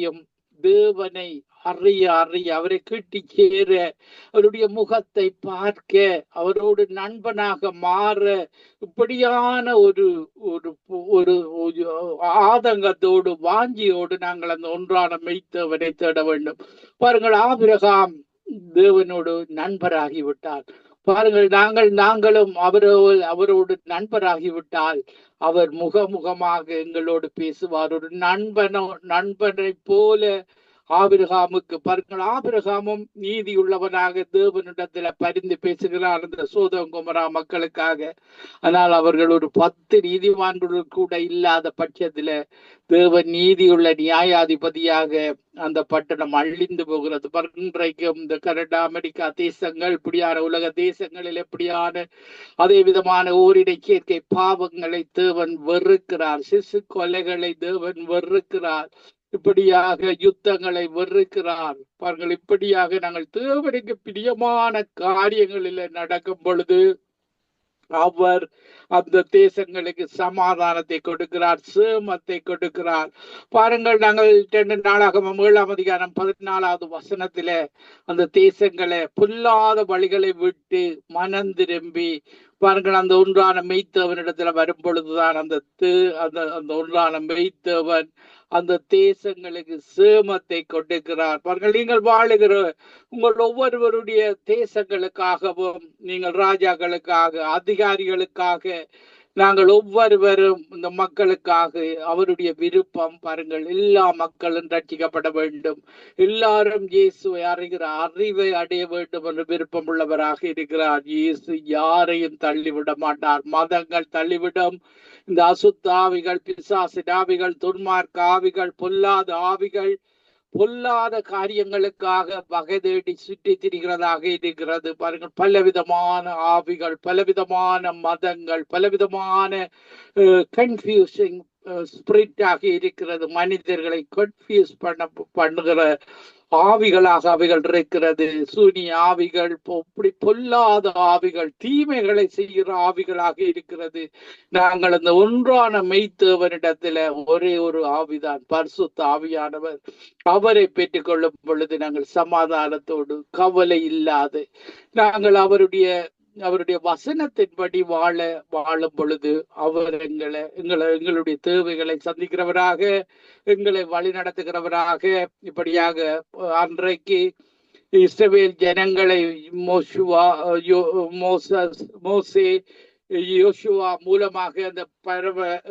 இருதயம் தேவனை அறிய அறிய அவரை கிட்டி சேர அவருடைய முகத்தை பார்க்க அவரோடு நண்பனாக மாற இப்படியான ஒரு ஒரு ஒரு ஆதங்கத்தோடு வாஞ்சியோடு நாங்கள் அந்த ஒன்றான மெய்த்தவனை தேட வேண்டும். பாருங்கள், ஆபிரகாம் தேவனோடு நண்பராகிவிட்டார். பாருங்கள், நாங்களும் அவரோடு நண்பராகிவிட்டால் அவர் முகமுகமாக எங்களோடு பேசுவார். ஒரு நண்பனை போல ஆபிரகாமுக்கு பாருங்கள், ஆபிரகாமும் நீதி உள்ளவனாக தேவனிடத்துல பரிந்து பேசுகிறார் அந்த சோதோம் கொமோரா மக்களுக்காக. ஆனால் அவர்கள் ஒரு 10 நீதிமான்கள் கூட இல்லாத பட்சத்துல தேவன் நீதியுள்ள நியாயாதிபதியாக அந்த பட்டணம் அழிந்து போகிறது. இன்றைக்கும் இந்த கனடா அமெரிக்கா தேசங்கள் இப்படியான உலக தேசங்களில் எப்படியான அதே விதமான ஓரிடை சேர்க்கை பாவங்களை தேவன் வெறுக்கிறார். சிசு கொலைகளை தேவன் வெறுக்கிறார். இப்படியாக யுத்தங்களை வெறுக்கிறார். பாருங்கள், இப்படியாக நாங்கள் தேவனுக்கு பிரியமான காரியங்களில் நடக்கும் பொழுது அவர் அந்த தேசங்களுக்கு சமாதானத்தை கொடுக்கிறார், சேமத்தை கொடுக்கிறார். பாருங்கள், நாங்கள் 2 நாளாகமம் 7ஆம் அதிகாரம் 14வது வசனத்தில அந்த தேசங்களை பொல்லாத வழிகளை விட்டு மனம் திரும்பி பாருங்கள், அந்த ஒன்றான மெய்த்தவனிடத்துல வரும் பொழுதுதான் அந்த ஒன்றான மெய்த்தவன் அந்த தேசங்களுக்கு சேமத்தை கொடுக்கிறார். பாருங்கள், நீங்கள் வாழுகிற உங்கள் ஒவ்வொருவருடைய தேசங்களுக்காகவும் நீங்கள் ராஜாக்களுக்காக அதிகாரிகளுக்காக நாங்கள் ஒவ்வொருவரும் இந்த மக்களுக்காக அவருடைய விருப்பம். பாருங்கள், எல்லா மக்களும் ரட்சிக்கப்பட வேண்டும், எல்லாரும் இயேசுவை அறிகிற அறிவை அடைய வேண்டும் என்று விருப்பம் உள்ளவராக இருக்கிறார். இயேசு யாரையும் தள்ளிவிட மாட்டார். மதங்கள் தள்ளிவிடும், இந்த அசுத்த ஆவிகள், பிசாசின் ஆவிகள், துன்மார்க்க ஆவிகள், பொல்லாத ஆவிகள் பொல்லாத காரியங்களுக்காக வகை தேடி சுற்றி திரிகிறதாக இருக்கிறது. பாருங்கள், பலவிதமான ஆவிகள், பலவிதமான மதங்கள், பலவிதமான கன்ஃபியூசிங் ஸ்பிரிட்டாக இருக்கிறது. மனிதர்களை கன்ஃபியூஸ் பண்ணுகிற ஆவிகளாக அவைகள் இருக்கிறது. சூனிய ஆவிகள், இப்படி பொல்லாத ஆவிகள், தீமைகளை செய்கிற ஆவிகளாக இருக்கிறது. நாங்கள் அந்த ஒன்றான மெய்த்தேவனிடத்துல ஒரே ஒரு ஆவிதான், பரிசுத்த ஆவியானவர். அவரை பெற்றுக்கொள்ளும் பொழுது நாங்கள் சமாதானத்தோடு கவலை இல்லாது நாங்கள் அவருடைய வசனத்தின்படி வாழும் பொழுது அவர் எங்களுடைய தேவைகளை சந்திக்கிறவராக, எங்களை வழி நடத்துகிறவராக. இப்படியாக அன்றைக்கு இஸ்ரவேல் ஜனங்களை மோசே யோசுவா மூலமாக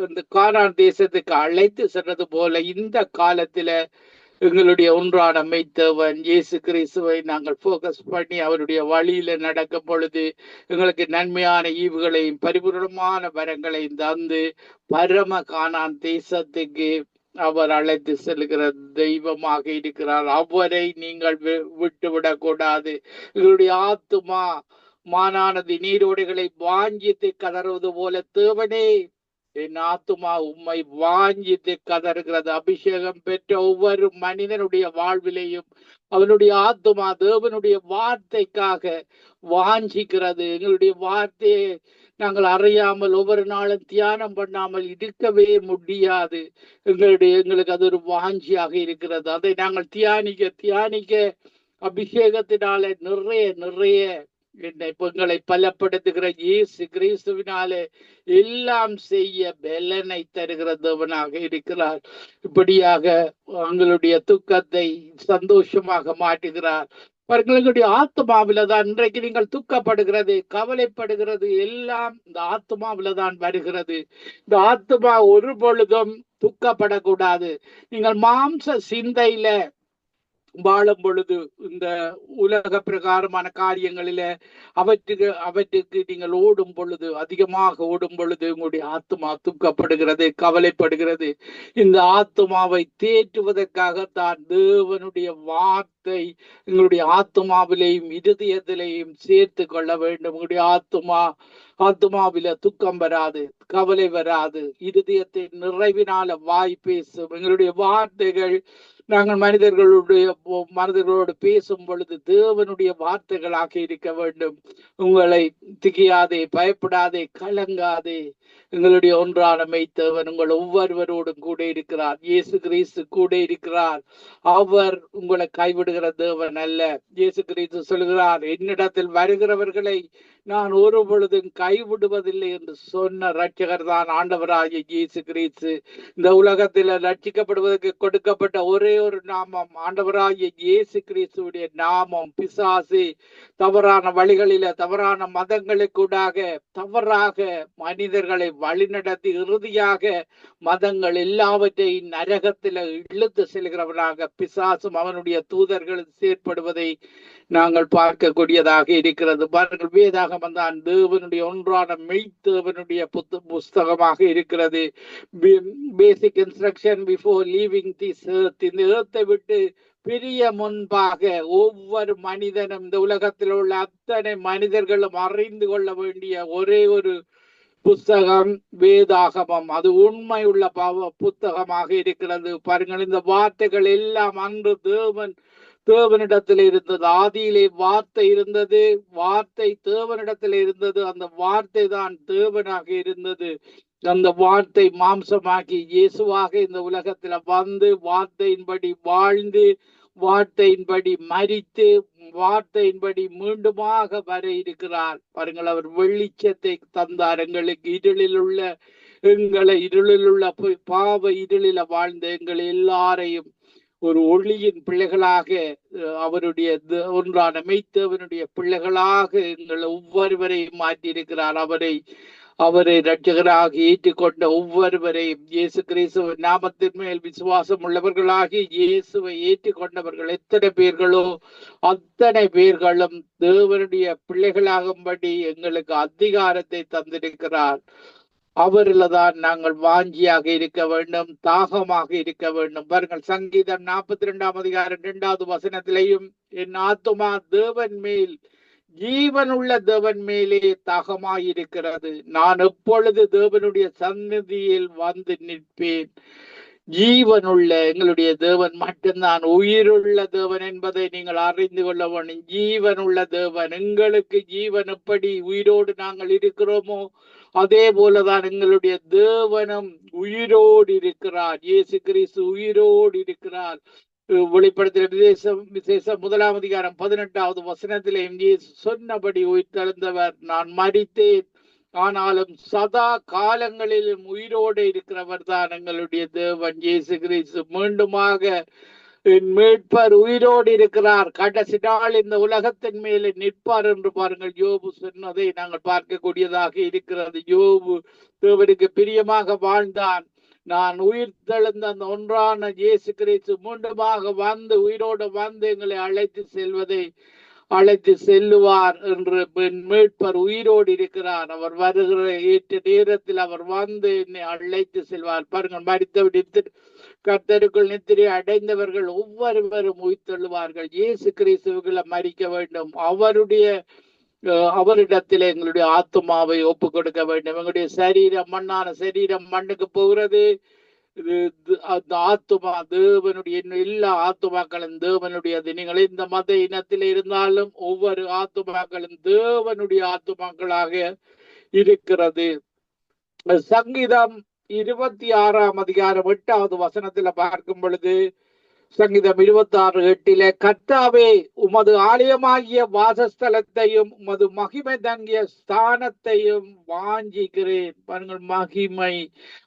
அந்த கானான் தேசத்துக்கு அழைத்து சென்றது போல இந்த காலத்துல எங்களுடைய ஒன்றான மெய்த்தேவன் இயேசு கிறிஸ்துவை நாங்கள் போக்கஸ் பண்ணி அவருடைய வழியில நடக்கும் பொழுது எங்களுக்கு நன்மையான ஈவுகளையும் பரிபூர்ணமான வரங்களையும் தந்து பரம கானான் தேசத்துக்கு அவர் அழைத்து செல்கிற தெய்வமாக இருக்கிறார். அவரை நீங்கள் விட்டுவிடக் கூடாது. எங்களுடைய ஆத்துமா மானானது நீரோடைகளை வாஞ்சித்து கதறுவது போல தேவனே என் ஆத்துமா உம்மை வாஞ்சித்து கதறுகிறது. அபிஷேகம் பெற்ற ஒவ்வொரு மனிதனுடைய வாழ்விலையும் அவனுடைய ஆத்துமா தேவனுடைய வார்த்தைக்காக வாஞ்சிக்கிறது. எங்களுடைய வார்த்தையை நாங்கள் அறியாமல் ஒவ்வொரு நாளும் தியானம் பண்ணாமல் இருக்கவே முடியாது. எங்களுக்கு அது ஒரு வாஞ்சியாக இருக்கிறது. அதை நாங்கள் தியானிக்க அபிஷேகத்தினாலே நிறைய எங்களை பலப்படுத்துகிற இயேசு கிறிஸ்துவினாலே எல்லாம் செய்ய பலனை தருகிற தேவனாக இருக்கிறார். இப்படியாக எங்களுடைய துக்கத்தை சந்தோஷமாக மாற்றுகிறார். எங்களுடைய ஆத்மாவில தான் இன்றைக்கு நீங்கள் துக்கப்படுகிறது, கவலைப்படுகிறது, எல்லாம் இந்த ஆத்மாவில தான் வருகிறது. இந்த ஆத்மா ஒரு பொழுதும் துக்கப்படக்கூடாது. நீங்கள் மாம்ச சிந்தையில வாழும் பொழுது இந்த உலக பிரகாரமான காரியங்களில அவற்றுக்கு நீங்கள் ஓடும் பொழுது, அதிகமாக ஓடும் பொழுது உங்களுடைய ஆத்மா துக்கப்படுகிறது, கவலைப்படுகிறது. இந்த ஆத்மாவை தேற்றுவதற்காகத்தான் தேவனுடைய வார்த்தை சந்தோஷத்தை எங்களுடைய ஆத்மாவிலேயும் இருதயத்திலேயும் சேர்த்து கொள்ள வேண்டும். எங்களுடைய ஆத்மாவில துக்கம் வராது, கவலை வராது. இருதயத்தின் நிறைவினால வாய் பேசும். எங்களுடைய வார்த்தைகள் நாங்கள் மனிதர்களோடு பேசும் பொழுது தேவனுடைய வார்த்தைகளாக இருக்க வேண்டும். உங்களை திகையாதே, பயப்படாதே, கலங்காதே. எங்களுடைய ஒன்றான மெய்த்தேவன் உங்கள் ஒவ்வொருவரோடும் கூட இருக்கிறார். இயேசு கிறிஸ்து கூட இருக்கிறார். அவர் உங்களை கைவிடுகிற தேவன் அல்ல. இயேசு கிறிஸ்து சொல்கிறார், என்னிடத்தில் வருகிறவர்களை நான் ஒரு பொழுதும் கைவிடுவதில்லை என்று சொன்ன ரட்சகர் தான் ஆண்டவராகிய இயேசு கிறிஸ்து. இந்த உலகத்தில் ரட்சிக்கப்படுவதற்கு கொடுக்கப்பட்ட ஒரே ஒரு நாமம் ஆண்டவராகிய இயேசு கிறிஸ்துவுடைய நாமம். பிசாசு தவறான வழிகளில, தவறான மதங்களுக்கூடாக தவறாக மனிதர்களை வழிநடத்தி இறுதியாக மதங்கள் எல்லாவற்றையும் நரகத்தில் இழுத்து செல்கிறவனாக பிசாசும் அவனுடைய தூதர்களும் செயற்படுவதை நாங்கள் பார்க்கக்கூடியதாக இருக்கிறது. பாருங்கள், வேதாகமம் தான் தேவனுடைய ஒன்றான மெய்த்தேவனுடைய புஸ்தகமாக இருக்கிறது. பேசிக் instruction before leaving this earth. இந்த எர்த்தை விட்டு பிரிய முன்பாக ஒவ்வொரு மனிதனும், இந்த உலகத்தில் உள்ள அத்தனை மனிதர்களும் அறிந்து கொள்ள வேண்டிய ஒரே ஒரு புஸ்தகம் வேதாகமம். அது உண்மையுள்ள புத்தகமாக இருக்கிறது. பாருங்கள், இந்த வார்த்தைகள் எல்லாம் அன்று தேவனிடத்தில் இருந்தது. ஆதியிலே வார்த்தை இருந்தது, வார்த்தை தேவனிடத்தில் இருந்தது, அந்த வார்த்தை தான் தேவனாக இருந்தது. அந்த வார்த்தை மாம்சமாக்கி இயேசுவாக இந்த உலகத்துல வந்து வார்த்தையின்படி வாழ்ந்து வார்த்தையின்படி மரித்து வார்த்தையின்படி மீண்டுமாக வர இருக்கிறார். பாருங்கள், அவர் வெளிச்சத்தை தந்தார் எங்களுக்கு. இருளில் உள்ள பாவ இருளில வாழ்ந்த எங்களை எல்லாரையும் ஒரு ஒளியின் பிள்ளைகளாக, அவருடைய ஒன்றான மெய்த்தேவனுடைய பிள்ளைகளாக எங்களை ஒவ்வொருவரையும் மாற்றியிருக்கிறார். அவரை இரட்சகராக ஏற்றுக்கொண்ட ஒவ்வொருவரையும், இயேசு கிறிஸ்துவின் நாமத்தின் மேல் விசுவாசம் உள்ளவர்களாகி இயேசுவை ஏற்றுக்கொண்டவர்கள் எத்தனை பேர்களோ அத்தனை பேர்களும் தேவனுடைய பிள்ளைகளாகும்படி எங்களுக்கு அதிகாரத்தை தந்திருக்கிறார். அவரில் தான் நாங்கள் வாஞ்சியாக இருக்க வேண்டும், தாகமாக இருக்க வேண்டும். பாருங்கள், சங்கீதம் 42 அதிகாரம் 2வது வசனத்திலையும், என் ஆத்துமா தேவன் மேல், ஜீவனுள்ள தேவன் மேலே தாகமாயிருக்கிறது. நான் எப்பொழுது தேவனுடைய சந்நிதியில் வந்து நிற்பேன். ஜீவனுள்ள எங்களுடைய தேவன் மட்டும்தான் உயிருள்ள தேவன் என்பதை நீங்கள் அறிந்து கொள்ள வேண்டும். ஜீவனுள்ள தேவன், எங்களுக்கு ஜீவன் எப்படி உயிரோடு நாங்கள் இருக்கிறோமோ அதே போலதான் எங்களுடைய தேவனும் உயிரோடு இருக்கிறார். இயேசு கிறிஸ்து உயிரோடு இருக்கிறார். வெளிப்படுத்தின விசேஷம் 1 அதிகாரம் 18வது வசனத்திலே இயேசு சொன்னபடி உயிர்த்தெழுந்தவர். நான் மரித்தேன், ஆனாலும் சதா காலங்களிலும் உயிரோடு இருக்கிறவர் தான் எங்களுடைய தேவன் இயேசு கிறிஸ்து. மீண்டுமாக என் மீட்பர் உயிரோடு இருக்கிறார், கடைசி நாள் இந்த உலகத்தின் மேலே நிற்பார் என்று பாருங்கள், யோபு சொன்னதை நாங்கள் பார்க்கக்கூடியதாக இருக்கிறது. யோபு தேவனுக்கு பிரியமாக வாழ்ந்தான். நான் உயிர் தெழுந்த அந்த ஒன்றான இயேசு கிறிஸ்து மீண்டுமாக வந்து உயிரோடு வந்து எங்களை அழைத்து செல்லுவார் என்று மீட்பர் உயிரோடு இருக்கிறார். அவர் வருகிற ஏற்ற நேரத்தில் அவர் வந்து என்னை அழைத்து செல்வார். பாருங்கள், மரித்தவிட்டு கர்த்தருக்குள் நித்திரை அடைந்தவர்கள் ஒவ்வொருவரும் உயிர்த்தெழுவார்கள். இயேசு கிறிஸ்துவுக்குள்ள மரிக்க வேண்டும். அவரிடத்தில் எங்களுடைய ஆத்மாவை ஒப்பு கொடுக்க வேண்டும். எங்களுடைய சரீரம், மண்ணான சரீரம் மண்ணுக்கு போகிறது. அந்த ஆத்மா தேவனுடைய, எல்லா ஆத்மாக்களும் தேவனுடையது. நீங்கள் இந்த மத இனத்தில் இருந்தாலும் ஒவ்வொரு ஆத்மாக்களும் தேவனுடைய ஆத்மாக்களாக இருக்கிறது. சங்கீதம் 26 அதிகாரம் 8வது வசனத்துல பார்க்கும் பொழுது, சங்கீதம் 26:8 கர்த்தாவே, உமது ஆலயமாகிய வாசஸ்தலத்தையும் உமது மகிமை தங்கிய ஸ்தானத்தையும் வாஞ்சிக்கிறேன். பாருங்கள்,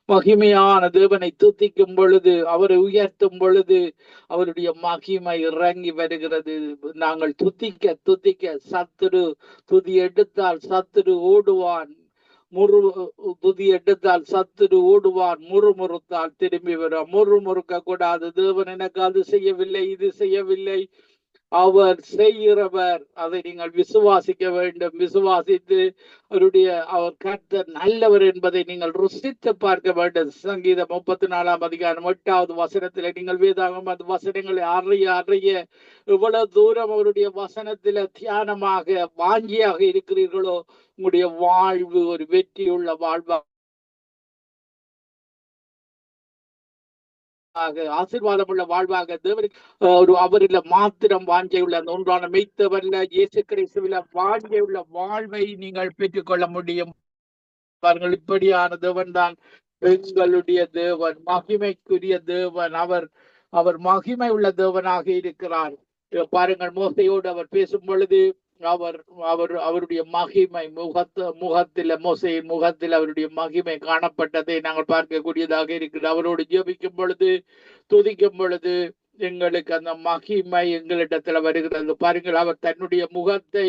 மகிமையான தேவனை துதிக்கும் பொழுது, அவரை உயர்த்தும் பொழுது அவருடைய மகிமை இறங்கி வருகிறது. நாங்கள் துதிக்க சத்துரு துதி எடுத்தால் சத்துரு ஓடுவான், துதி எடுத்தால் சத்துரு ஓடுவான், முறுமுறுத்தால் திரும்பி வரும். முறுமுறுக்க கூடாது. தேவன் எனக்கு அது செய்யவில்லை, இது செய்யவில்லை, அவர் செய்கிறவர், அதை நீங்கள் விசுவாசிக்க வேண்டும். விசுவாசித்து அவர் கர்த்தர் நல்லவர் என்பதை நீங்கள் ருசித்து பார்க்க வேண்டும். சங்கீதம் 34 8வது வசனத்திலே நீங்கள் வேதாகம் அந்த வசனங்களை அறிய அறிய எவ்வளவு தூரம் அவருடைய வசனத்தில தியானமாக வாஞ்சியாக இருக்கிறீர்களோ உங்களுடைய வாழ்வு ஒரு வெற்றியுள்ள வாழ்வாக, ஆசீர்வாதம் உள்ள வாழ்வாக தேவனுக்கு அவரில் மாத்திரம் வாஞ்சையுள்ள அந்த ஒன்றான மெய்த்தவர்ல இயேசு கிறிஸ்துவில வாஞ்சையுள்ள வாழ்வை நீங்கள் பெற்றுக்கொள்ள முடியும். பாருங்கள், இப்படியான தேவன் தான் எங்களுடைய தேவன், மகிமைக்குரிய தேவன். அவர் மகிமை உள்ள தேவனாக இருக்கிறார். பாருங்கள், மோசையோடு அவர் பேசும் பொழுது அவருடைய மகிமை முகத்தில் மோசையின் முகத்தில் அவருடைய மகிமை காணப்பட்டதை நாங்கள் பார்க்கக்கூடியதாக இருக்கிறது. அவரோடு ஜெபிக்கும் பொழுது, துதிக்கும் பொழுது எங்களுக்கு அந்த மகிமை எங்களிடத்துல வருகிறது. பாருங்கள், அவர் தன்னுடைய முகத்தை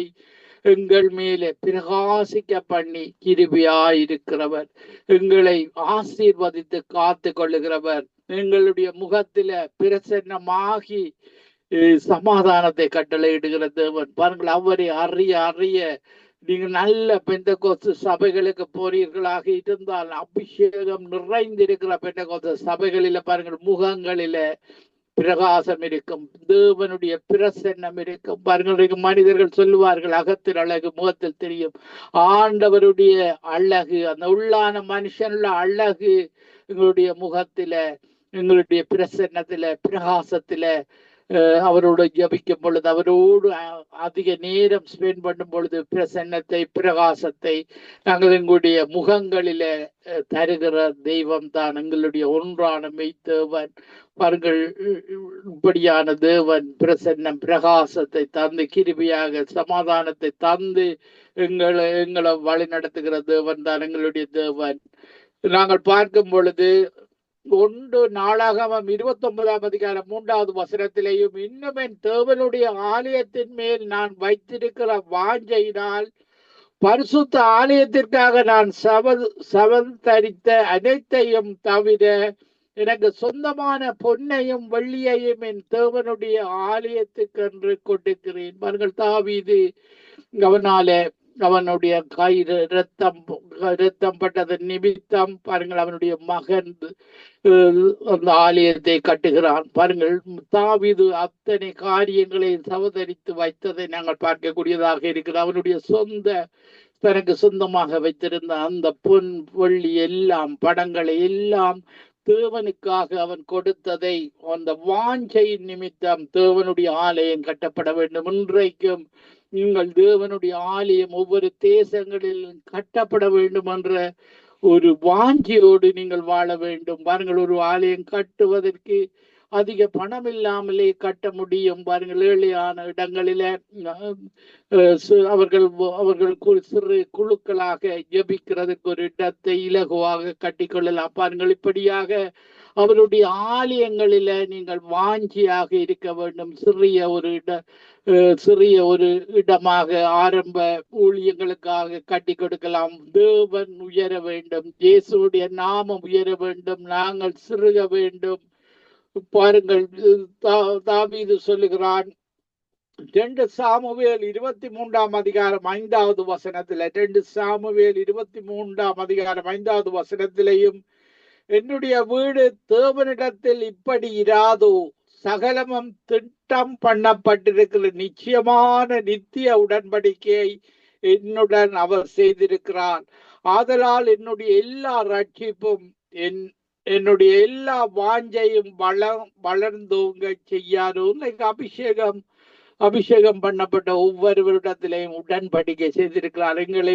எங்கள் மேலே பிரகாசிக்க பண்ணி கிருபையாயிருக்கிறவர், எங்களை ஆசீர்வதித்து காத்து கொள்ளுகிறவர், எங்களுடைய முகத்தில பிரசன்னமாகி சமாதானத்தை கட்டளையிடுகிற தேவன். பாருங்கள், அவரை அறிய அறிய நீங்கள் நல்ல பெந்தகோஸ்து சபைகளுக்கு போறீர்களாக இருந்தால், அபிஷேகம் நிறைந்திருக்கிற பெந்தகோஸ்து சபைகளில பாருங்கள், முகங்களில பிரகாசம் இருக்கும், தேவனுடைய பிரசன்னம் இருக்கும். பாருங்கள், மனிதர்கள் சொல்லுவார்கள் அகத்தில் அழகு முகத்தில் தெரியும். ஆண்டவருடைய அழகு, அந்த உள்ளான மனுஷனுள்ள அழகு எங்களுடைய முகத்தில, எங்களுடைய பிரசன்னத்தில, பிரகாசத்தில, அவரோடு ஜபிக்கும் பொழுது, அவரோடு அதிக நேரம் ஸ்பெண்ட் பண்ணும் பொழுது பிரசன்னத்தை, பிரகாசத்தை நாங்கள் எங்களுடைய முகங்களில தருகிற தெய்வம் தான் எங்களுடைய ஒன்றான மெய்த்தேவன். பாருங்கள், இப்படியான தேவன் பிரசன்னம், பிரகாசத்தை தந்து கிருபையாக சமாதானத்தை தந்து எங்களை வழி நடத்துகிற தேவன் தான் எங்களுடைய தேவன். நாங்கள் பார்க்கும் பொழுது 1 நாளாகமம் 29 வசனத்திலேயும், இன்னும் என் தேவனுடைய ஆலயத்தின் மேல் நான் வைத்திருக்கிற வாஞ்சையினால் பரிசுத்த ஆலயத்திற்காக நான் சவந்தரித்த அனைத்தையும் தவிர எனக்கு சொந்தமான பொன்னையும் வெள்ளியையும் என் தேவனுடைய ஆலயத்துக்கென்று கொடுக்கிறேன். அவர்கள் தாவீது அவனுடைய கை ரத்தம் பட்டது நிமித்தம் பாருங்கள், அவனுடைய மகன் அந்த ஆலயத்தை கட்டுகிறான். பாருங்கள், தாவீது அத்தனை காரியங்களை சவதரித்து வைத்ததை நாங்கள் பார்க்கக்கூடியதாக இருக்கிறது. அவனுடைய தனக்கு சொந்தமாக வைத்திருந்த அந்த பொன் வெள்ளி எல்லாம், படங்களை எல்லாம் தேவனுக்காக அவன் கொடுத்ததை, அந்த வாஞ்சையின் நிமித்தம் தேவனுடைய ஆலயம் கட்டப்பட வேண்டும். இன்றைக்கும் நீங்கள் தேவனுடைய ஆலயம் ஒவ்வொரு தேசங்களிலும் கட்டப்பட வேண்டும் என்ற ஒரு வாஞ்சியோடு நீங்கள் வாழ வேண்டும். பாருங்கள், ஒரு ஆலயம் கட்டுவதற்கு அதிக பணம் இல்லாமலே கட்ட முடியும். பாருங்கள், ஏழையான இடங்களில அவர்கள் சிறு குழுக்களாக ஜெபிக்கிறதுக்கு ஒரு இடத்தை இலகுவாக கட்டிக்கொள்ளலாம். பாருங்கள், இப்படியாக அவருடைய ஆலயங்களில நீங்கள் வாஞ்சியாக இருக்க வேண்டும். சிறிய ஒரு இடமாக ஆரம்ப ஊழியங்களுக்காக கட்டி கொடுக்கலாம். தேவன் உயர வேண்டும், இயேசுடைய நாமம் உயர வேண்டும், நாங்கள் சிறுக வேண்டும். பாருங்கள், தாவீது சொல்லுகிறான் 2 சாமுவேல் 23 5வது வசனத்துல, 2 சாமுவேல் 23 5வது வசனத்திலையும், என்னுடைய வீடு தேவனிடத்தில் இப்படி இராதோ, சகலமும் திட்டம் பண்ணப்பட்டிருக்கிற நிச்சயமான நித்திய உடன்படிக்கையை என்னுடன் அவர் செய்திருக்கிறார். ஆதலால் என்னுடைய எல்லா ரட்சிப்பும் என்னுடைய எல்லா வாஞ்சையும் வளர்ந்தோங்க செய்யாரோ. அபிஷேகம் பண்ணப்பட்ட ஒவ்வொருவரிடத்திலையும் உடன்படிக்கை செய்திருக்கிறார். எங்களை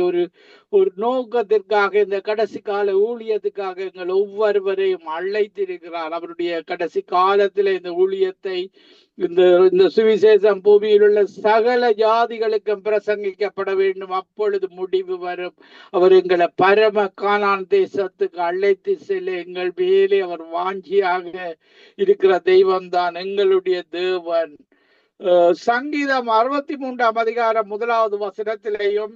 ஒரு நோக்கத்திற்காக, இந்த கடைசி கால ஊழியத்துக்காக எங்கள் ஒவ்வொருவரையும் அழைத்திருக்கிறார். அவருடைய கடைசி காலத்தில் இந்த ஊழியத்தை, இந்த சுவிசேஷம் பூமியில் உள்ள சகல ஜாதிகளுக்கும் பிரசங்கிக்கப்பட வேண்டும். அப்பொழுது முடிவு வரும். அவர் எங்களை பரம கானான் தேசத்துக்கு அழைத்து செல்ல எங்கள் மேலே அவர் வாஞ்சியாக இருக்கிற தெய்வம் தான் எங்களுடைய தேவன். சங்கீதம் 63 1வது வசனத்திலேயும்,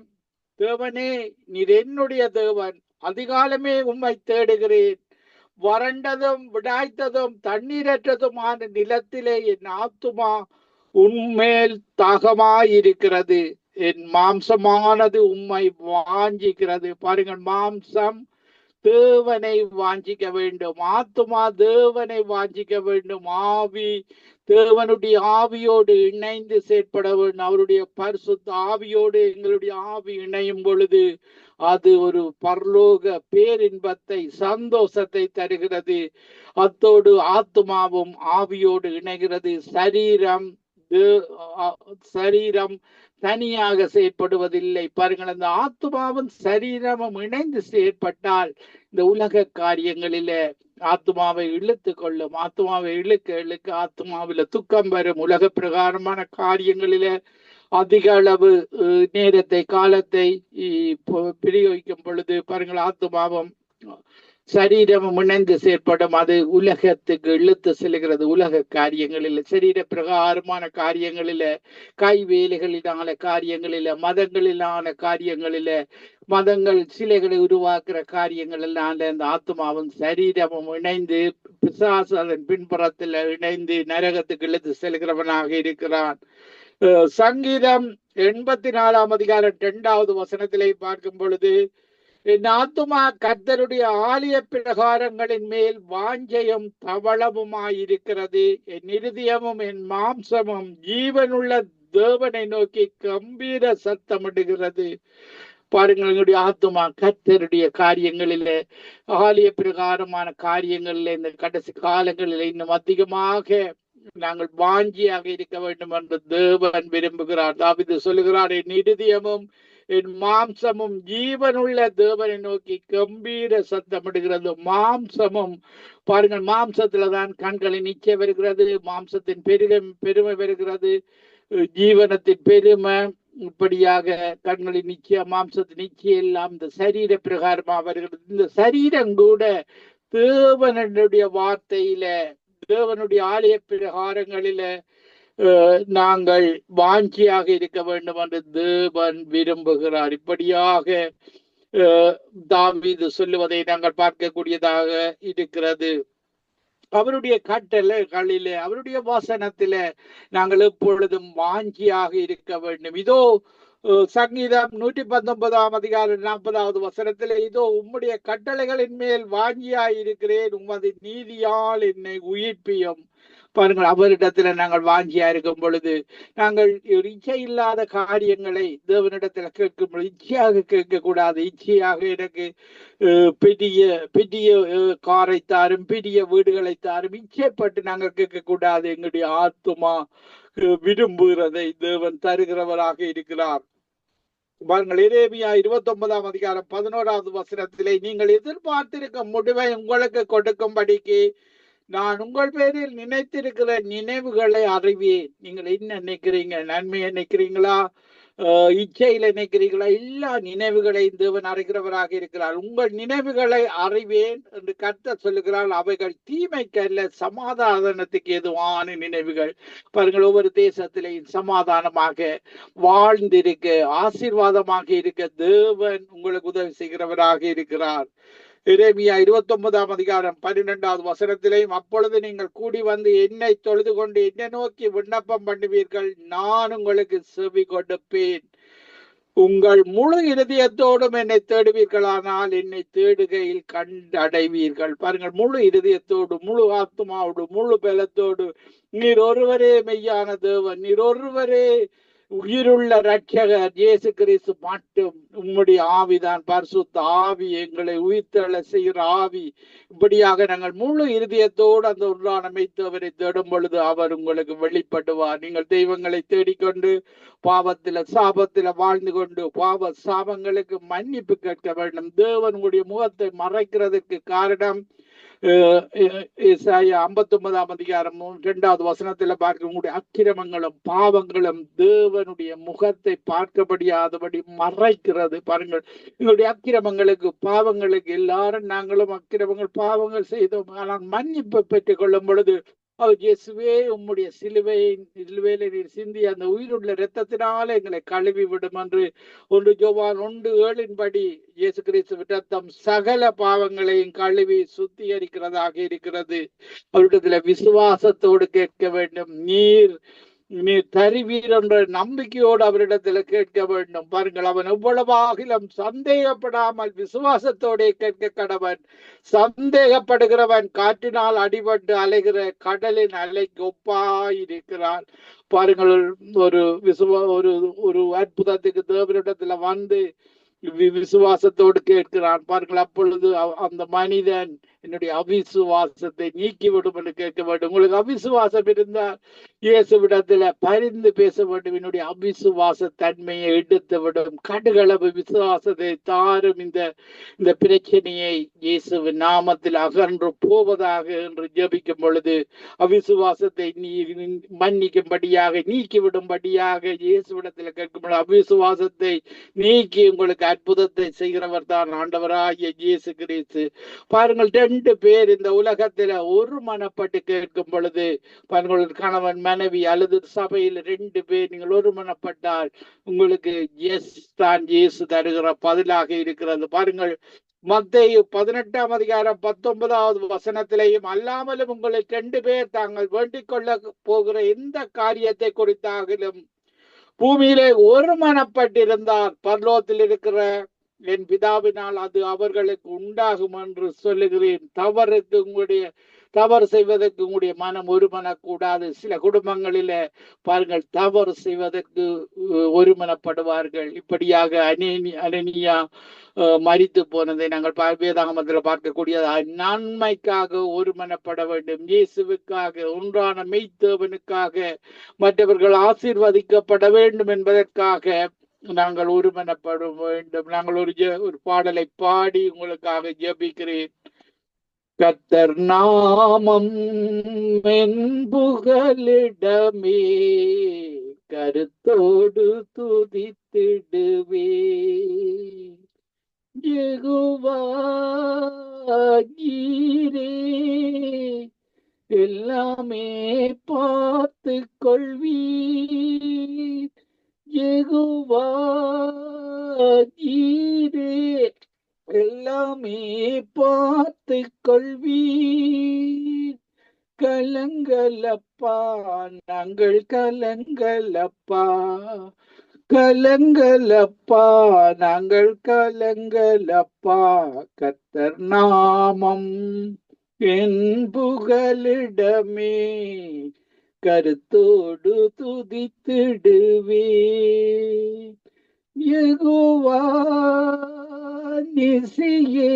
தேவனே நீர் என்னுடைய தேவன், அதிகாலமே உம்மை தேடுகிறேன், வறண்டதும் விடாய்த்ததும் தண்ணீரற்றதுமான நிலத்திலே என் ஆத்துமா உன்மேல் தாகமாயிருக்கிறது, என் மாம்சமானது உம்மை வாஞ்சிக்கிறது. பாருங்கள், மாம்சம் தேவனை வாஞ்சிக்க வேண்டும், ஆத்துமா தேவனை வாஞ்சிக்க வேண்டும், ஆவி தேவனுடைய ஆவியோடு இணைந்து செயற்பட வேண்டும். அவருடைய பரிசுத்த ஆவியோடு எங்களுடைய ஆவி இணையும் பொழுது அது ஒரு பரலோக பேரின்பத்தை, சந்தோஷத்தை தருகிறது. அத்தோடு ஆத்துமாவும் ஆவியோடு இணைகிறது. சரீரம் தனியாக செயற்படுவதில்லை. பாருங்கள், அந்த ஆத்துமாவும் சரீரமும் இணைந்து செயற்பட்டால் இந்த உலக காரியங்களில ஆத்மாவை இழுத்து கொள்ளும். ஆத்மாவை இழுக்க இழுக்க ஆத்மாவில துக்கம் வரும். உலக பிரகாரமான காரியங்களில அதிக அளவு நேரத்தை, காலத்தை பிரயோகிக்கும் பொழுது பாருங்கள், ஆத்மாவும் சரீரமும் இணைந்து செயற்படும். அது உலகத்துக்கு இழுத்து செல்கிறது. உலக காரியங்களில, சரீர பிரகாரமான காரியங்களில, கை வேலைகளிலான காரியங்களில, மதங்களிலான காரியங்களில, மதங்கள் சிலைகளை உருவாக்குற காரியங்கள் எல்லாம் அந்த ஆத்மாவும் சரீரமும் இணைந்து பிசாசு அதன் பின்புறத்தில் இணைந்து நரகத்துக்கு இழுத்து செல்கிறவனாக இருக்கிறான். சங்கீதம் 84 அதிகாரம் 2வது வசனத்திலே பார்க்கும் பொழுது, என் ஆத்துமா கர்த்தருடைய ஆலய பிரகாரங்களின் மேல் வாஞ்சையும் தவளமுமாயிருக்கிறது, என் இருதயமும் என் மாம்சமும் ஜீவனுள்ள தேவனை நோக்கி கம்பீர சத்தமிடுகிறது. பாருங்கள், எங்களுடைய ஆத்துமா கர்த்தருடைய காரியங்களில, ஆலய பிரகாரமான காரியங்களில் இந்த கடைசி காலங்களில் இன்னும் அதிகமாக நாங்கள் வாஞ்சியாக இருக்க வேண்டும் என்று தேவன் விரும்புகிறார். தாவீது சொல்லுகிறார், என் இருதயமும் என் மாம்சமும் ஜீவனுள்ள தேவனை நோக்கி கம்பீர சத்தமிடுகிறது. மாம்சமும் பாருங்கள், மாம்சத்துலதான் கண்களின் இச்சை வருகிறது, மாம்சத்தின் பெருமை வருகிறது, ஜீவனத்தின் பெருமை, இப்படியாக கண்களின் நிச்சயம், மாம்சத்தின் நிச்சயம் எல்லாம் இந்த சரீர பிரகாரமா வருகிறது. இந்த சரீரம் கூட தேவனுடைய வார்த்தையில, தேவனுடைய ஆலய பிரகாரங்களில நாங்கள் வாஞ்சியாக இருக்க வேண்டும் என்று தேவன் விரும்புகிறார். இப்படியாக தாவீது சொல்லுவதை நாங்கள் பார்க்கக்கூடியதாக இருக்கிறது. அவருடைய கட்டளைகளிலே, அவருடைய வசனத்தில நாங்கள் எப்பொழுதும் வாஞ்சியாக இருக்க வேண்டும். இதோ சங்கீதம் 119 அதிகாரம் 40வது வசனத்திலே, இதோ உம்முடைய கட்டளைகளின் மேல் வாஞ்சியாய் இருக்கிறேன், உமது நீதியால் என்னை உயிர்ப்பியும். பாருங்கள், அவரிடத்துல நாங்கள் வாஞ்சியா இருக்கும் பொழுது நாங்கள் ஒரு இச்சை இல்லாத காரியங்களை தேவனிடத்துல கேட்கும் பொழுது இச்சையாக கேட்க கூடாது. இச்சையாக எனக்கு பெரிய பெரிய காரை தாரும், பெரிய வீடுகளை தாரும், இச்சைப்பட்டு நாங்கள் கேட்க கூடாது. எங்களுடைய ஆத்துமா விரும்புகிறதை தேவன் தருகிறவராக இருக்கிறார். பாருங்கள், எரேமியா 29 அதிகாரம் 11வது வசனத்திலே, நீங்கள் எதிர்பார்த்திருக்கும் முடிவை உங்களுக்கு கொடுக்கும்படிக்கு நான் உங்கள் பேரில் நினைத்திருக்கிற நினைவுகளை அறிவேன். நீங்கள் என்ன நினைக்கிறீங்க? நன்மையை நினைக்கிறீங்களா, இச்சையில நினைக்கிறீங்களா? எல்லா நினைவுகளையும் தேவன் அறிகிறவராக இருக்கிறார். உங்கள் நினைவுகளை அறிவேன் என்று கர்த்தர் சொல்லுகிறார். அவைகள் தீமைக்கல்ல, சமாதானத்துக்கு எதுவான நினைவுகள். பாருங்கள், ஒவ்வொரு தேசத்திலேயும் சமாதானமாக வாழ்ந்திருக்க, ஆசீர்வாதமாக இருக்க தேவன் உங்களுக்கு உதவி செய்கிறவராக இருக்கிறார். எரேமியா 29 அதிகாரம் 12வது வசனத்திலேயும், அப்பொழுது நீங்கள் கூடி வந்து என்னை தொழுது கொண்டு என்னை நோக்கி விண்ணப்பம் பண்ணுவீர்கள், நான் உங்களுக்கு செவி கொடுப்பேன். உங்கள் முழு இருதயத்தோடும் என்னை தேடுவீர்களானால் என்னை தேடுகையில் கண்டடைவீர்கள். பாருங்கள், முழு இருதயத்தோடு, முழு ஆத்மாவோடு, முழு பலத்தோடு, நீர் ஒருவரே மெய்யான தேவன், நீர் ஒருவரே உயிருள்ள ரட்சகர் இயேசு கிறிஸ்து மட்டும். உம்முடைய ஆவிதான், பரிசுத்த ஆவி, எங்களை உயிர்த்தெழ செய்கிற ஆவி. இப்படியாக நாங்கள் முழு இருதயத்தோடு அந்த ஒன்றான மெய்த்தவரை தேடும் பொழுது அவர் உங்களுக்கு வெளிப்படுவார். நீங்கள் தெய்வங்களை தேடிக்கொண்டு பாவத்தில சாபத்தில வாழ்ந்து கொண்டு பாவ சாபங்களுக்கு மன்னிப்பு கேட்க வேண்டும். தேவன் உங்களுடைய முகத்தை மறைக்கிறதுக்கு காரணம் 59 அதிகாரம் 2வது வசனத்துல பார்க்க, உங்களுடைய அக்கிரமங்களும் பாவங்களும் தேவனுடைய முகத்தை பார்க்கபடியாதபடி மறைக்கிறது. பாருங்கள், எங்களுடைய அக்கிரமங்களுக்கு பாவங்களுக்கு, எல்லாரும் நாங்களும் அக்கிரமங்கள் பாவங்கள் செய்தோம். ஆனால் மன்னிப்பு பெற்றுக் கொள்ளும் பொழுது அவர் இயேசுவே உம்முடைய சிலுவையில நீர் சிந்தி அந்த உயிருள்ள இரத்தத்தினால எங்களை கழுவி விடும் என்று 1 யோவான் 1:7 இயேசு கிறிஸ்து இரத்தம் சகல பாவங்களையும் கழுவி சுத்திகரிக்கிறதாக இருக்கிறது. அவரிடத்துல விசுவாசத்தோடு கேட்க வேண்டும். நீர் நீ தருவீர் என்ற நம்பிக்கையோடு அவரிடத்துல கேட்க வேண்டும். பாருங்கள், அவன் எவ்வளவாகிலும் சந்தேகப்படாமல் விசுவாசத்தோட கேட்க கடவன். சந்தேகப்படுகிறவன் காற்றினால் அடிபட்டு அலைகிற கடலின் அலைக்கு ஒப்பாயிருக்கிறான். பாருங்கள், ஒரு ஒரு ஒரு அற்புதத்துக்கு தேவனிடத்துல வந்து விசுவாசத்தோடு கேட்கிறான். பாருங்கள், அப்பொழுது அந்த மனிதன் என்னுடைய அவிசுவாசத்தை நீக்கிவிடும் என்று கேட்க வேண்டும். உங்களுக்கு அவிசுவாசம் இருந்தால் இயேசுவிடத்துல பரிந்து பேச வேண்டும். என்னுடைய அவிசுவாச தன்மையை எடுத்து விடும். கடுகளவு விசுவாசத்தை தாரும். இந்த பிரச்சனையை இயேசுவின் நாமத்தில் அகன்று போவதாக என்று ஜெபிக்கும் பொழுது அவிசுவாசத்தை மன்னிக்கும்படியாக நீக்கிவிடும்படியாக இயேசுவிடத்தில் கேட்கும் பொழுது அவிசுவாசத்தை நீக்கி உங்களுக்கு அற்புதத்தை செய்கிறவர் தான் ஆண்டவராகிய இயேசு கிறிஸ்து. பாருங்கள், 2 பேர் இந்த உலகத்துல ஒரு மனப்பட்டு கேட்கும் பொழுது, பாருங்கள், கணவன் மனைவி அல்லது சபையில் 2 பேர் நீங்கள் ஒரு மனப்பட்டால் உங்களுக்கு எஸ் தான் இயேசு தருகிற பதிலாக இருக்கிறது. பாருங்கள், மத்தேயு 18ஆம் அதிகாரம் 19வது வசனத்திலேயும் அல்லாமலும் உங்களுக்கு 2 பேர் தாங்கள் வேண்டிக் கொள்ள போகிற எந்த காரியத்தை குறித்தாகிலும் பூமியிலே ஒரு மனப்பட்டிருந்தார் பரலோகத்தில் இருக்கிற என் பிதாவினால் அது அவர்களுக்கு உண்டாகும் என்று சொல்லுகிறேன். தவறு செய்வதற்கு உங்களுடைய மனம் ஒருமனக்கூடாது. சில குடும்பங்களில பாருங்கள், தவறு செய்வதற்கு ஒருமனப்படுவார்கள். இப்படியாக அனனியா மரித்து போனதை நாங்கள் வேதாகமத்தில் பார்க்கக்கூடிய நன்மைக்காக ஒருமனப்பட வேண்டும். இயேசுவுக்காக, ஒன்றான மெய்த்தேவனுக்காக, மற்றவர்கள் ஆசீர்வதிக்கப்பட வேண்டும் என்பதற்காக நாங்கள் ஒருமனப்பட வேண்டும். நாங்கள் ஒரு பாடலை பாடி உங்களுக்காக ஜெபிக்கிறேன். கர்த்தர் நாமம் புகலிடமே கருத்தோடு துதித்திடுவே. யெகோவா நீரே எல்லாமே பார்த்து கொள்வீர். யெகோவா நீரே எல்லாமே பார்த்து கொள்வீர். கலங்கலப்பா நாங்கள் கலங்கலப்பா, கலங்கலப்பா நாங்கள் கலங்கலப்பா. கர்த்தர் நாமம் என் புகலிடமே கருத்தோடு துதித்திடுவே. யெகோவா நிசியே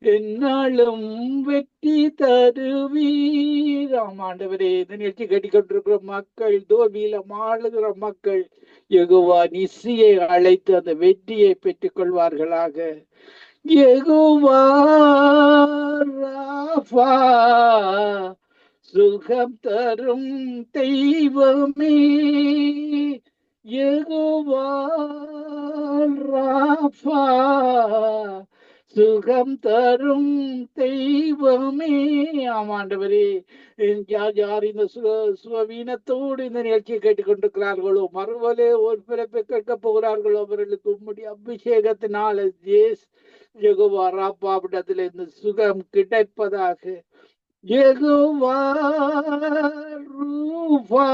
என்னாலும் வெற்றி தருவீர். ஆண்டவரே, இந்த நிகழ்ச்சி கேட்டுக்கொண்டிருக்கிற மக்கள், தோல்வியில ஆளுகிற மக்கள் யெகோவா நிசியை அழைத்து அந்த வெற்றியை பெற்றுக் கொள்வார்களாக. யெகோவா ராஃபா சுகம் தரும் தெய்வமே. யெகோவா ராஃபா சுகம் தரும் தெய்வமே. ஆமாண்டவரே, யார் இந்த சுவீனத்தோடு இந்த நிகழ்ச்சியை கேட்டுக்கொண்டிருக்கிறார்களோ, மறுவலே ஒரு பிறப்பை கேட்க போகிறார்களோ, அவர்களுக்கு உம்முடைய அபிஷேகத்தினால யெகோவா ராப்பாவிடத்தில் இந்த சுகம் கிடைப்பதாக. யெகோவா ரூபா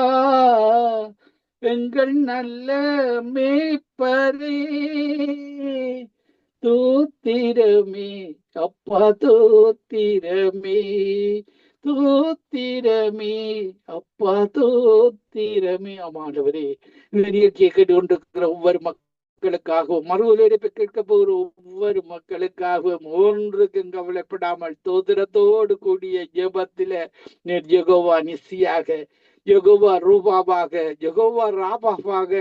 எங்கள் நல்ல மேய்ப்பரே, தோத்திரமே அப்பா, தோத்திரமே, தோத்திரமே அப்பா, தோத்திரமே. ஆமாண்டவரே, இந்த நிகழ்ச்சியை கேட்டுக்கொண்டிருக்கிற ஒவ்வொரு மக்களுக்காகவும், மறுவலிப்பை கேட்க போகிற ஒவ்வொரு மக்களுக்காகவும் ஒன்றுக்கும் கவலைப்படாமல் தோத்திரத்தோடு கூடிய ஜெபத்தில நீர் யெகோவா நிசியாக, யெகோவா ரூபாவாக, யெகோவா ராபாவாக,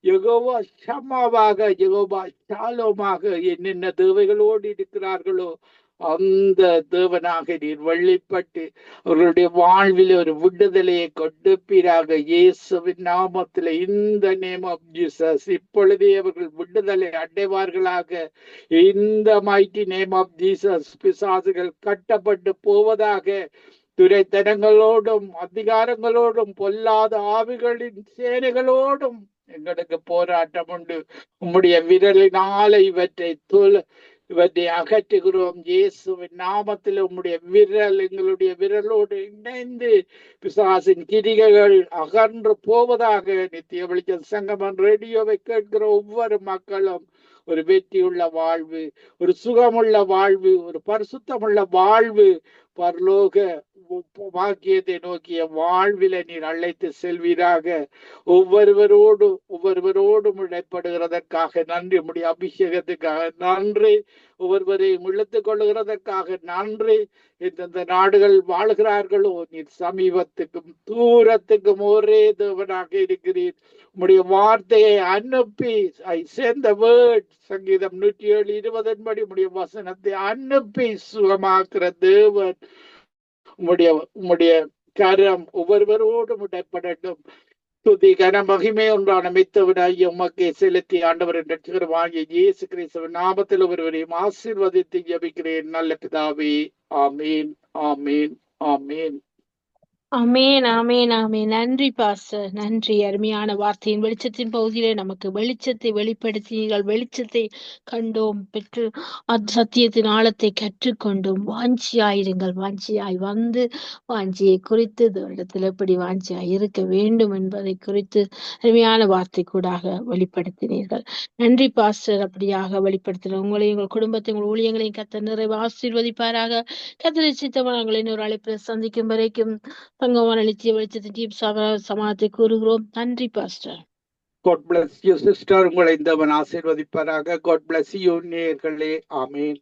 யெகோவா ஷமாவாக, யெகோவா ஷாலோமாக என்னென்ன தேவைகளோடு இருக்கிறார்களோ அந்த தேவனாக நீர் வெளிப்பட்டு அவர்களுடைய வாழ்வில் ஒரு விடுதலையை கொடுப்பீராக. இயேசுவின் நாமத்தில், இந்த நேம் ஆஃப் ஜீசஸ், இப்பொழுதே அவர்கள் விடுதலை அடைவார்களாக. இந்த மைட்டி நேம் ஆஃப் ஜீசஸ், பிசாசுகள் கட்டப்பட்டு போவதாக. துரைத்தனங்களோடும் அதிகாரங்களோடும் பொல்லாத ஆவிகளின் சேனைகளோடும் எங்களுக்கு போராட்டம் உண்டு. உம்முடைய விரலினால இவற்றை இவற்றை அகற்றுகிறோம். இயேசுவின் நாமத்தில் உம்முடைய விரல் எங்களுடைய விரலோடு இணைந்து பிசாசின் கிரிகைகள் அகன்று போவதாக. நித்திய வெளிச்சம் சங்கமம் ரேடியோவை கேட்கிற ஒவ்வொரு மக்களும் ஒரு வெற்றியுள்ள வாழ்வு, ஒரு சுகமுள்ள வாழ்வு, ஒரு பரிசுத்தமுள்ள வாழ்வு, பரலோக வாக்கியத்தை நோக்கிய வாழ்வில நீர் அழைத்து செல்வீராக. ஒவ்வொருவரோடும் இடைப்படுகிறதற்காக நன்றி. உம்முடைய அபிஷேகத்துக்காக நன்றி. ஒவ்வொருவரையும் இழுத்துக் கொள்ளுகிறதற்காக நன்றி. எந்தெந்த நாடுகள் வாழ்கிறார்களோ நீர் சமீபத்துக்கும் தூரத்துக்கும் ஒரே தேவனாக இருக்கிறீர். உம்முடைய வார்த்தையை அனுப்பி சேர்ந்த வேர்ட் சங்கீதம் 107:20 படி உம்முடைய வசனத்தை அனுப்பி சுகமாக்குற தேவன். உம்முடைய கரம் ஒவ்வொருவரோடும் இடைப்படட்டும். துதி கன மகிமை ஒன்றான மித்தவனாகிய உமக்கே செலுத்தி ஆண்டவரின் ரட்சகருமாகிய இயேசு கிறிஸ்துவின் நாமத்தில் ஒருவரையும் ஆசீர்வதித்து ஜெபிக்கிறேன் நல்ல பிதாவே. ஆமீன், ஆமீன், ஆமீன். ஆமேன், ஆமேன், ஆமேன். நன்றி பாஸ்டர், நன்றி. அருமையான வார்த்தையின் வெளிச்சத்தின் பகுதியிலே நமக்கு வெளிச்சத்தை வெளிப்படுத்தினீர்கள். வெளிச்சத்தை கண்டோம், பெற்று சத்தியத்தின் ஆழத்தை கற்றுக்கொண்டோம். வாஞ்சியாயிருங்கள், வாஞ்சியாய் வந்து வாஞ்சியை குறித்து இடத்துல எப்படி வாஞ்சியாய் இருக்க வேண்டும் என்பதை குறித்து அருமையான வார்த்தை கூடாக வெளிப்படுத்தினீர்கள். நன்றி பாஸ்டர். அப்படியாக வெளிப்படுத்தின உங்களையும் உங்கள் குடும்பத்தை உங்கள் ஊழியங்களையும் கத்த நிறைவு ஆசீர்வதிப்பாராக. கத்தரை சித்தவனங்களின் ஒரு அழைப்பில் சந்திக்கும் வரைக்கும் தங்கமான நித்திய வெளிச்சத்தின் சமாதத்தை கூறுகிறோம். நன்றி pastor. God bless you sister. உங்களை இந்தவன் ஆசீர்வதிப்பாராக. God bless you நேயர்களே. ஆமீன்.